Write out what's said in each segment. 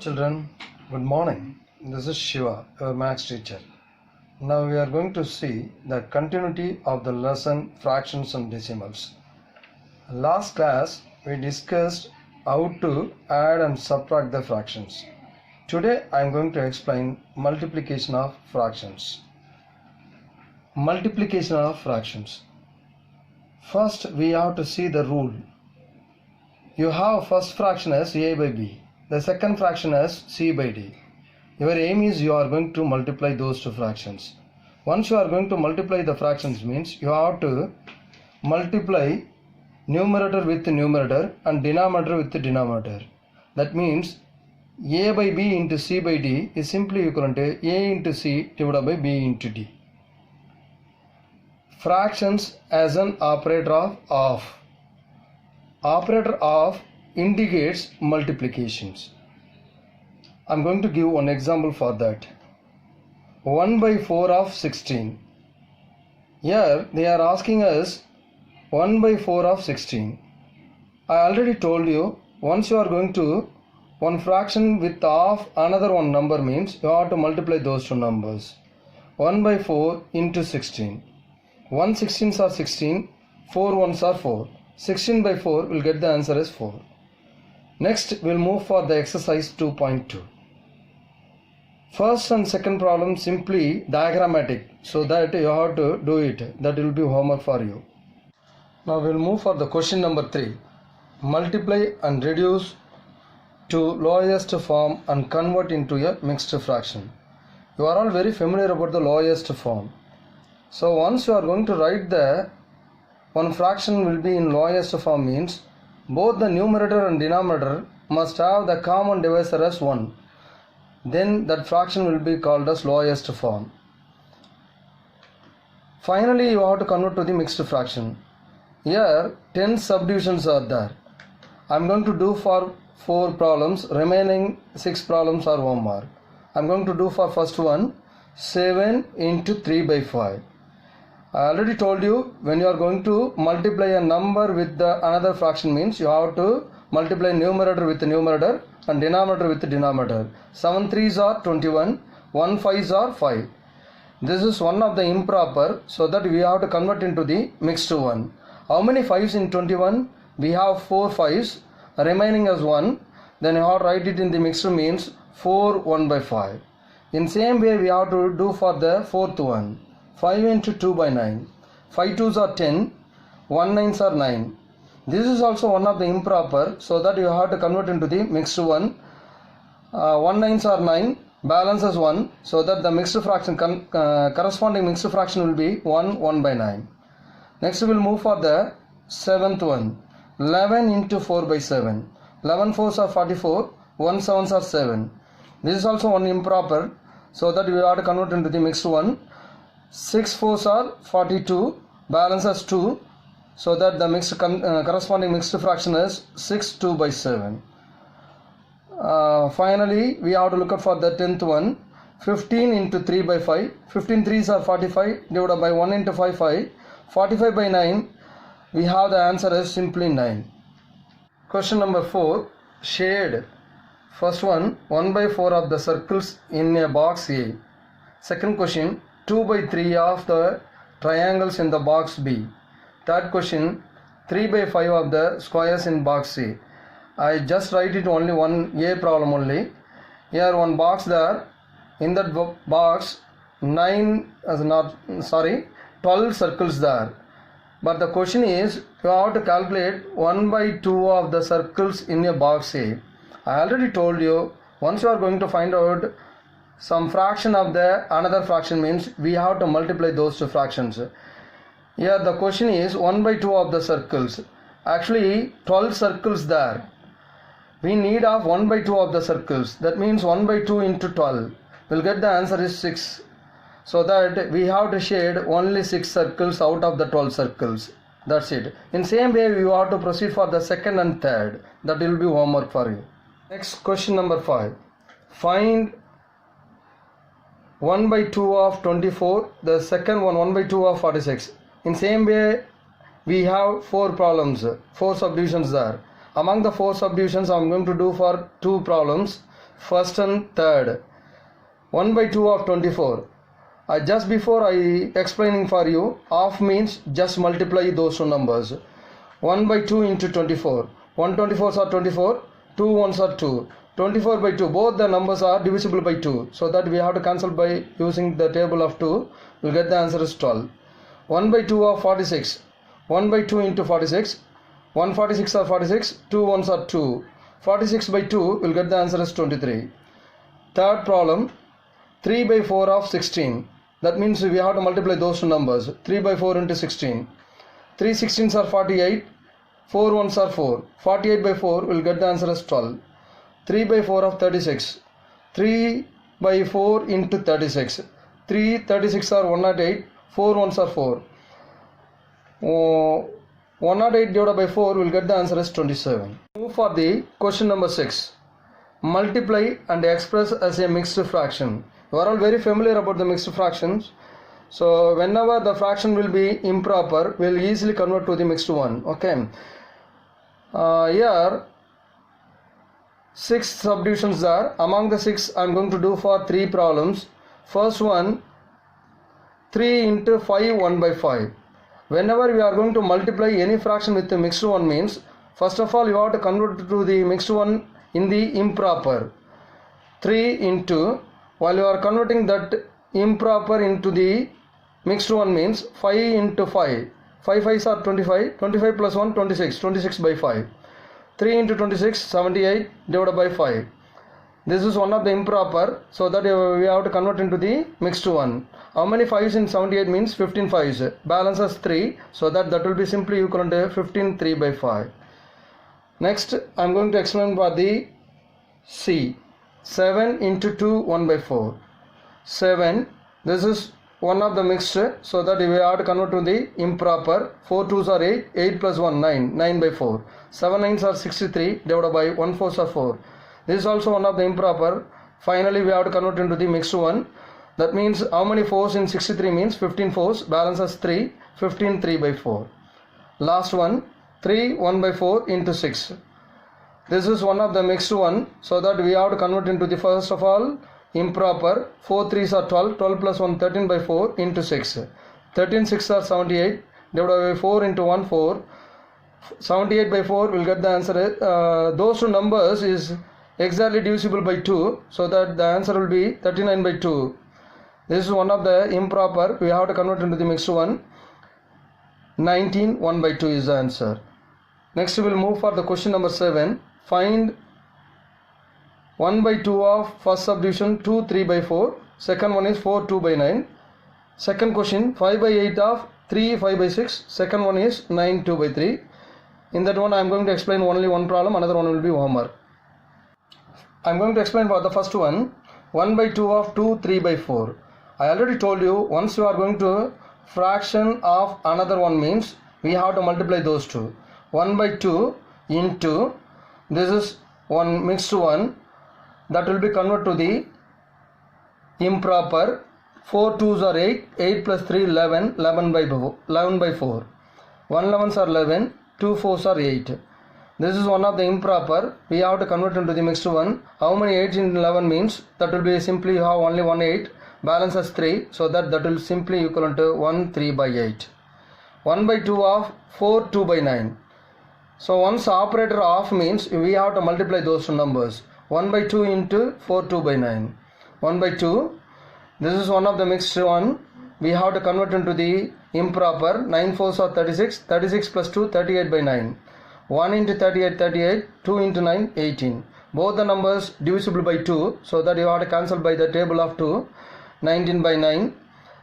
Children, good morning. This is Shiva, your maths teacher. Now we are going to see the continuity of the lesson fractions and decimals. Last class we discussed how to add and subtract the fractions. Today I am going to explain multiplication of fractions. Multiplication of fractions. First we have to see the rule. You have first fraction as a by b. The second fraction as c by d. Your aim is you are going to multiply those two fractions. Once you are going to multiply the fractions means you have to multiply numerator with numerator and denominator with denominator. That means a by b into c by d is simply equivalent to a into c divided by b into d. Fractions as an operator of off. Operator of indicates multiplications. I am going to give one example for that. 1 by 4 of 16. Here they are asking us 1 by 4 of 16. I already told you, once you are going to one fraction with half another one number means you have to multiply those two numbers. 1 by 4 into 16. 1 16s are 16, 4 1s are 4. 16 by 4 will get the answer as 4. Next we will move for the exercise 2.2. First and second problem simply diagrammatic, so that you have to do it. That will be homework for you. Now we will move for the question number 3. Multiply and reduce to lowest form and convert into a mixed fraction. You are all very familiar about the lowest form. So once you are going to write the one fraction will be in lowest form means both the numerator and denominator must have the common divisor as 1. Then that fraction will be called as lowest form. Finally you have to convert to the mixed fraction. Here 10 subdivisions are there. I am going to do for 4 problems, remaining 6 problems are homework. I am going to do for first one 7 into 3 by 5. I already told you, when you are going to multiply a number with the another fraction means you have to multiply numerator with numerator and denominator with denominator. 7 3s are 21, 1 5s are 5. This is one of the improper, so that we have to convert into the mixed one. How many 5s in 21? We have 4 5s remaining as 1. Then you have to write it in the mixed means 4 1 by 5. In same way we have to do for the fourth one. 5 into 2 by 9. 5 2s are 10, 1 9s are 9. This is also one of the improper, so that you have to convert into the mixed one. 1 9s are 9, balance as 1, so that the mixed fraction corresponding mixed fraction will be 1 1 by 9. Next we will move for the seventh one. 11 into 4 by 7. 11 4s are 44, 1 7s are 7. This is also one improper, so that we have to convert into the mixed one. 6 4s are 42, balance as 2, so that the mixed corresponding mixed fraction is 6 2 by 7. Finally we have to look out for the 10th one. 15 into 3 by 5. 15 3s are 45, divided by 1 into 5 5. 45 by 9, we have the answer as simply 9. Question number 4. Shade. First one, 1 by 4 of the circles in a box A. Second question, 2 by 3 of the triangles in the box B. Third question, 3 by 5 of the squares in box C. I just write it only one A problem only. Here one box there. In that box 12 circles there. But the question is, you have to calculate 1 by 2 of the circles in a box A. I already told you, once you are going to find out some fraction of the another fraction means we have to multiply those two fractions. Here the question is 1 by 2 of the circles. Actually 12 circles there. We need of 1 by 2 of the circles. That means 1 by 2 into 12. We'll get the answer is 6. So that we have to shade only 6 circles out of the 12 circles. That's it. In same way we have to proceed for the second and third. That will be homework for you. Next question number 5. Find 1 by 2 of 24, the second one 1 by 2 of 46. In same way we have 4 problems, 4 subdivisions there. Among the 4 subdivisions I am going to do for 2 problems. first and third. 1 by 2 of 24. Just before I explaining for you, half means just multiply those two numbers. 1 by 2 into 24. 1 24s are 24, 2 1s are 2. 24 by 2, both the numbers are divisible by 2. So that we have to cancel by using the table of 2. We'll get the answer is 12. 1 by 2 of 46. 1 by 2 into 46. 146 are 46, 2 1s are 2. 46 by 2, we'll get the answer is 23. Third problem, 3 by 4 of 16. That means we have to multiply those two numbers. 3 by 4 into 16. 3 16s are 48. 4 1s are 4. 48 by 4 will get the answer as 12. 3 by 4 of 36. 3 by 4 into 36. 3 36 are 108. 4 1s are 4. 108 divided by 4 will get the answer as 27. Move for the question number 6. Multiply and express as a mixed fraction. You are all very familiar about the mixed fractions. So whenever the fraction will be improper, we will easily convert to the mixed one. Okay. Here 6 subdivisions are. Among the 6 I am going to do for 3 problems. First one, 3 into 5 1 by 5. Whenever we are going to multiply any fraction with the mixed one means, first of all you have to convert to the mixed one in the improper. 3 into, while you are converting that improper into the mixed one means 5 into 5. 5 5s are 25. 25 plus 1 26. 26 by 5. 3 into 26 78 divided by 5. This is one of the improper, so that we have to convert into the mixed one. How many 5s in 78 means 15 5s. Balance as 3, so that will be simply equivalent to 15 3 by 5. Next I am going to explain for the C. 7 into 2 1 by 4. 7, this is one of the mixed, so that we have to convert to the improper. 4 2s are 8, 8 plus 1 9, 9 by 4. 7 9s are 63 divided by 1 4s are 4. This is also one of the improper. Finally we have to convert into the mixed one. That means how many 4s in 63 means 15 4s, balance as 3, 15 3 by 4. Last one, 3 1 by 4 into 6. This is one of the mixed one, so that we have to convert into the first of all improper. 4 3s are 12, 12 plus 1 13 by 4 into 6. 13 6 are 78 divided by 4 into 1 4. 78 by 4 will get the answer. Those two numbers is exactly divisible by 2, so that the answer will be 39 by 2. This is one of the improper. We have to convert into the mixed one. 19 1 by 2 is the answer. Next we will move for the question number 7. Find 1 by 2 of first subdivision 2 3 by 4. Second one is 4 2 by 9. Second question 5 by 8 of 3 5 by 6. Second one is 9 2 by 3. In that one I am going to explain only one problem. Another one will be homework. I am going to explain for the first one. 1 by 2 of 2 3 by 4. I already told you, once you are going to fraction of another one means we have to multiply those two. 1 by 2 into, this is one mixed one, that will be converted to the improper. 4 2s are 8, 8 plus 3 11, 11 by 4. 1 11s are 11, 2 4s are 8. This is one of the improper. We have to convert into the mixed one. How many 8 in 11 means, that will be simply you have only 1 8. Balance as 3, so that will simply equal to 1 3 by 8. 1 by 2 of 4 2 by 9. So once operator of means we have to multiply those two numbers. 1 by 2 into 4 2 by 9. 1 by 2. This is one of the mixed one. We have to convert into the improper. 9 4s are 36. 36 plus 2 38 by 9. 1 into 38 38. 2 into 9 18. Both the numbers divisible by 2, so that you have to cancel by the table of 2. 19 by 9.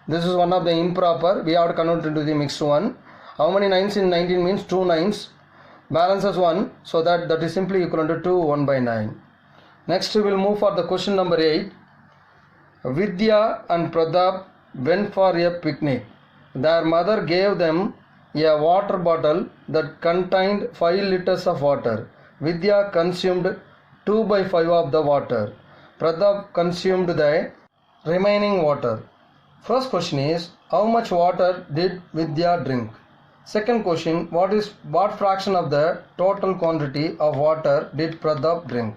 This is one of the improper. We have to convert into the mixed one. How many 9s in 19 means 2 9s. Balance as 1, so that is simply equal to 2 1 by 9. Next we will move for the question number 8. Vidya and Pratap went for a picnic. Their mother gave them a water bottle that contained 5 liters of water. Vidya consumed 2 by 5 of the water. Pratap consumed the remaining water. First question is, how much water did Vidya drink? Second question, what fraction of the total quantity of water did Pratap drink?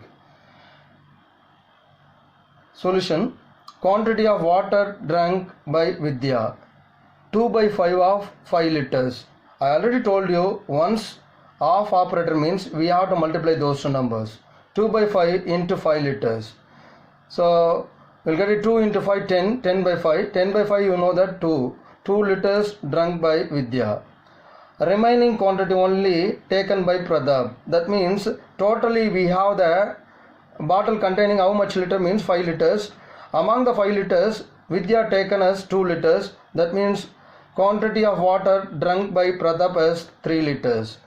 Solution. Quantity of water drank by Vidya. 2 by 5 of 5 liters. I already told you once half operator means we have to multiply those two numbers. 2 by 5 into 5 liters. So we'll get it 2 into 5, 10, 10 by 5. 10 by 5 you know that 2. 2 liters drunk by Vidya. Remaining quantity only taken by Pratap. That means totally we have the bottle containing how much liter means 5 liters. Among the 5 liters, Vidya taken as 2 liters. That means quantity of water drunk by Pratap is 3 liters.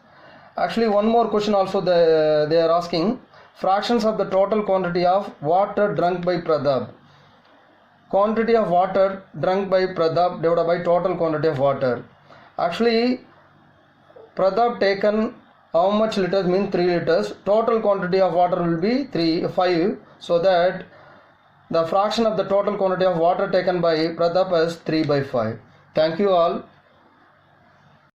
Actually, one more question also they are asking. Fractions of the total quantity of water drunk by Pratap. Quantity of water drunk by Pratap divided by total quantity of water. Actually, Pratap taken how much liters means 3 liters. Total quantity of water will be 5. So that the fraction of the total quantity of water taken by Pratap is 3 by 5. Thank you all.